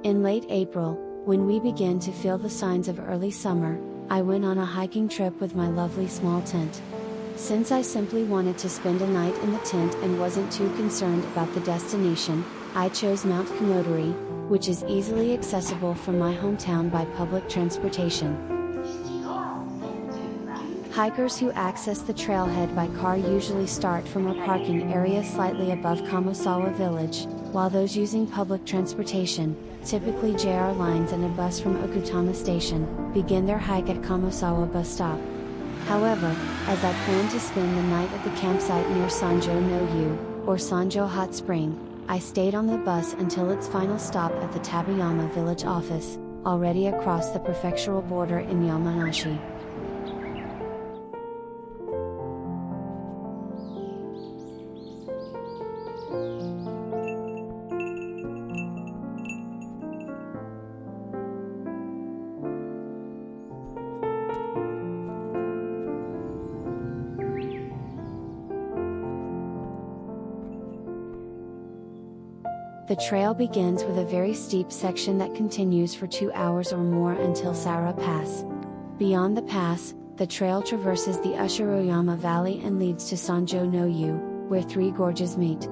In late April, when we began to feel the signs of early summer, I went on a hiking trip with my lovely small tent. Since I simply wanted to spend a night in the tent and wasn't too concerned about the destination, I chose Mount Kumotori, which is easily accessible from my hometown by public transportation. Hikers who access the trailhead by car usually start from a parking area slightly above Kamosawa village, while those using public transportation, typically JR lines and a bus from Okutama Station, begin their hike at Kamosawa bus stop. However, as I planned to spend the night at the campsite near Sanjo no Yu, or Sanjo Hot Spring, I stayed on the bus until its final stop at the Tabayama village office, already across the prefectural border in Yamanashi. The trail begins with a very steep section that continues for 2 hours or more until Sara Pass. Beyond the pass, the trail traverses the Ushiroyama Valley and leads to Sanjo no Yu, where 3 gorges meet.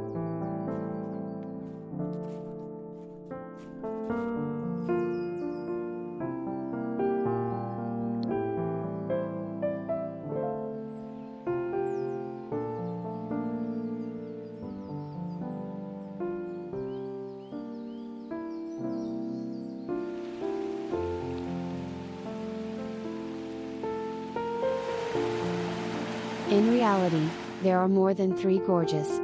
In reality, there are more than 3 gorges.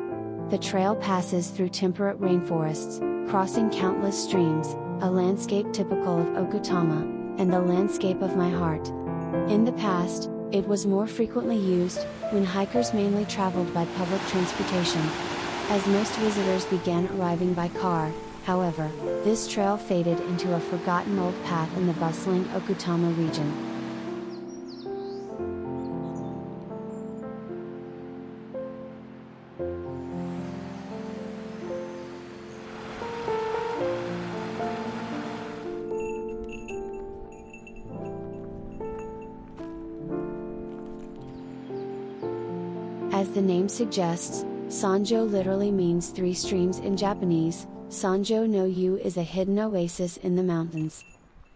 The trail passes through temperate rainforests, crossing countless streams, a landscape typical of Okutama, and the landscape of my heart. In the past, it was more frequently used, when hikers mainly traveled by public transportation. As most visitors began arriving by car, however, this trail faded into a forgotten old path in the bustling Okutama region. As the name suggests, Sanjo literally means 3 streams in Japanese. Sanjo no Yu is a hidden oasis in the mountains.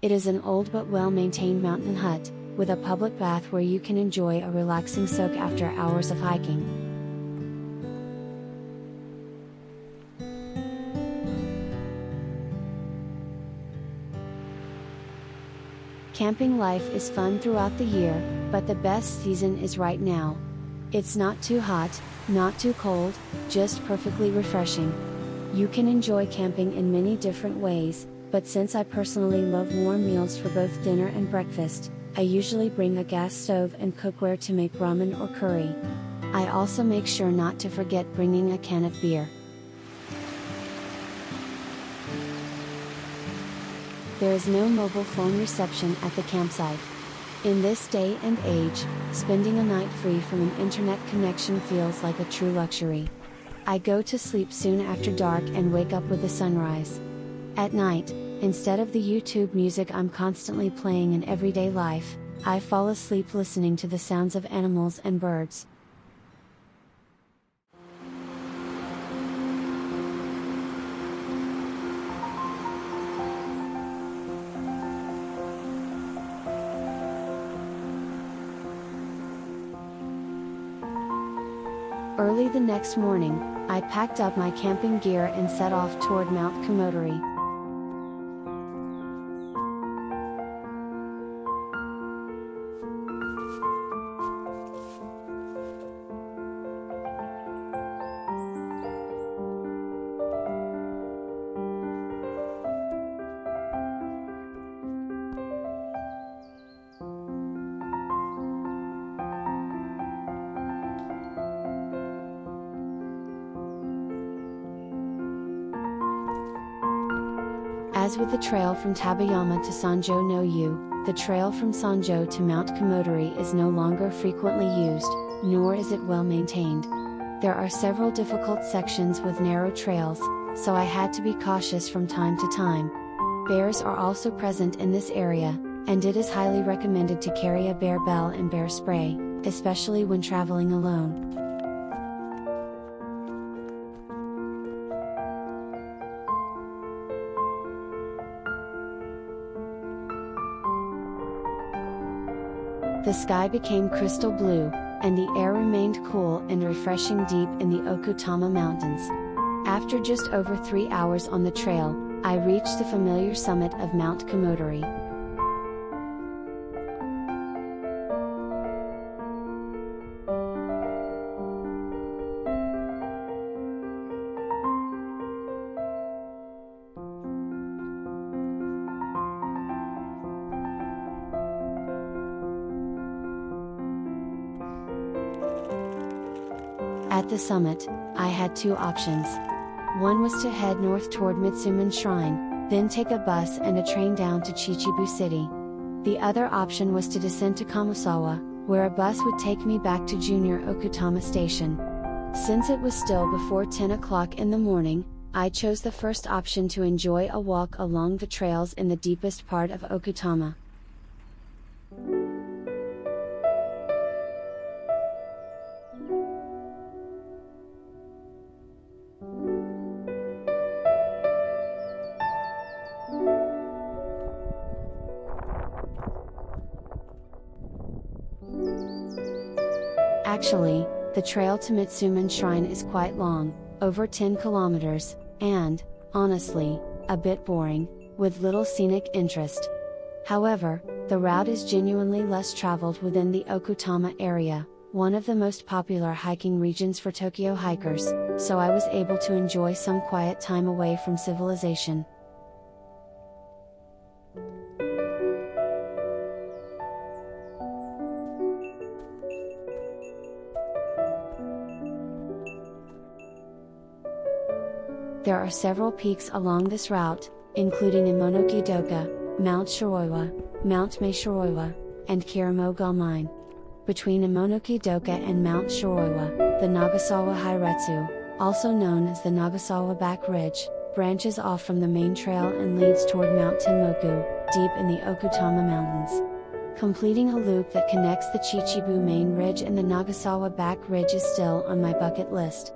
It is an old but well-maintained mountain hut, with a public bath where you can enjoy a relaxing soak after hours of hiking. Camping life is fun throughout the year, but the best season is right now. It's not too hot, not too cold, just perfectly refreshing. You can enjoy camping in many different ways, but since I personally love warm meals for both dinner and breakfast, I usually bring a gas stove and cookware to make ramen or curry. I also make sure not to forget bringing a can of beer. There is no mobile phone reception at the campsite. In this day and age, spending a night free from an internet connection feels like a true luxury. I go to sleep soon after dark and wake up with the sunrise. At night, instead of the YouTube music I'm constantly playing in everyday life, I fall asleep listening to the sounds of animals and birds. Early the next morning, I packed up my camping gear and set off toward Mount Kumotori. As with the trail from Tabayama to Sanjo no Yu, the trail from Sanjo to Mount Kumotori is no longer frequently used, nor is it well maintained. There are several difficult sections with narrow trails, so I had to be cautious from time to time. Bears are also present in this area, and it is highly recommended to carry a bear bell and bear spray, especially when traveling alone. The sky became crystal blue, and the air remained cool and refreshing deep in the Okutama Mountains. After just over 3 hours on the trail, I reached the familiar summit of Mount Kumotori. At the summit, I had two options. One was to head north toward Mitsuman Shrine, then take a bus and a train down to Chichibu City. The other option was to descend to Kamosawa, where a bus would take me back to Junior Okutama Station. Since it was still before 10 o'clock in the morning, I chose the first option to enjoy a walk along the trails in the deepest part of Okutama. Actually, the trail to Mitsuman Shrine is quite long, over 10 kilometers, and, honestly, a bit boring, with little scenic interest. However, the route is genuinely less traveled within the Okutama area, one of the most popular hiking regions for Tokyo hikers, so I was able to enjoy some quiet time away from civilization. There are several peaks along this route, including Imonoki-doka, Mount Shiroiwa, Mount Meishiroiwa, and Kiramoga Mine. Between Imonoki-doka and Mount Shiroiwa, the Nagasawa Hiretsu, also known as the Nagasawa Back Ridge, branches off from the main trail and leads toward Mount Tenmoku, deep in the Okutama Mountains. Completing a loop that connects the Chichibu Main Ridge and the Nagasawa Back Ridge is still on my bucket list.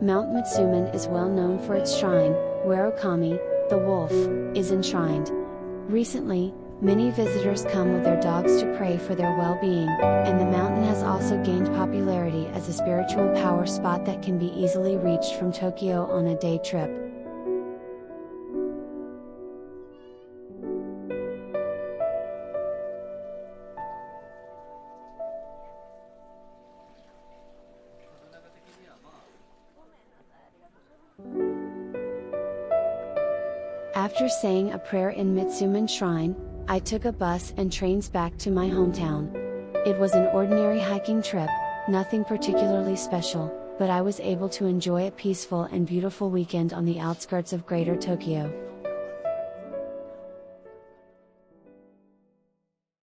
Mount Mitsuman is well known for its shrine, where Okami, the wolf, is enshrined. Recently, many visitors come with their dogs to pray for their well-being, and the mountain has also gained popularity as a spiritual power spot that can be easily reached from Tokyo on a day trip. After saying a prayer in Mitsuman Shrine, I took a bus and trains back to my hometown. It was an ordinary hiking trip, nothing particularly special, but I was able to enjoy a peaceful and beautiful weekend on the outskirts of Greater Tokyo.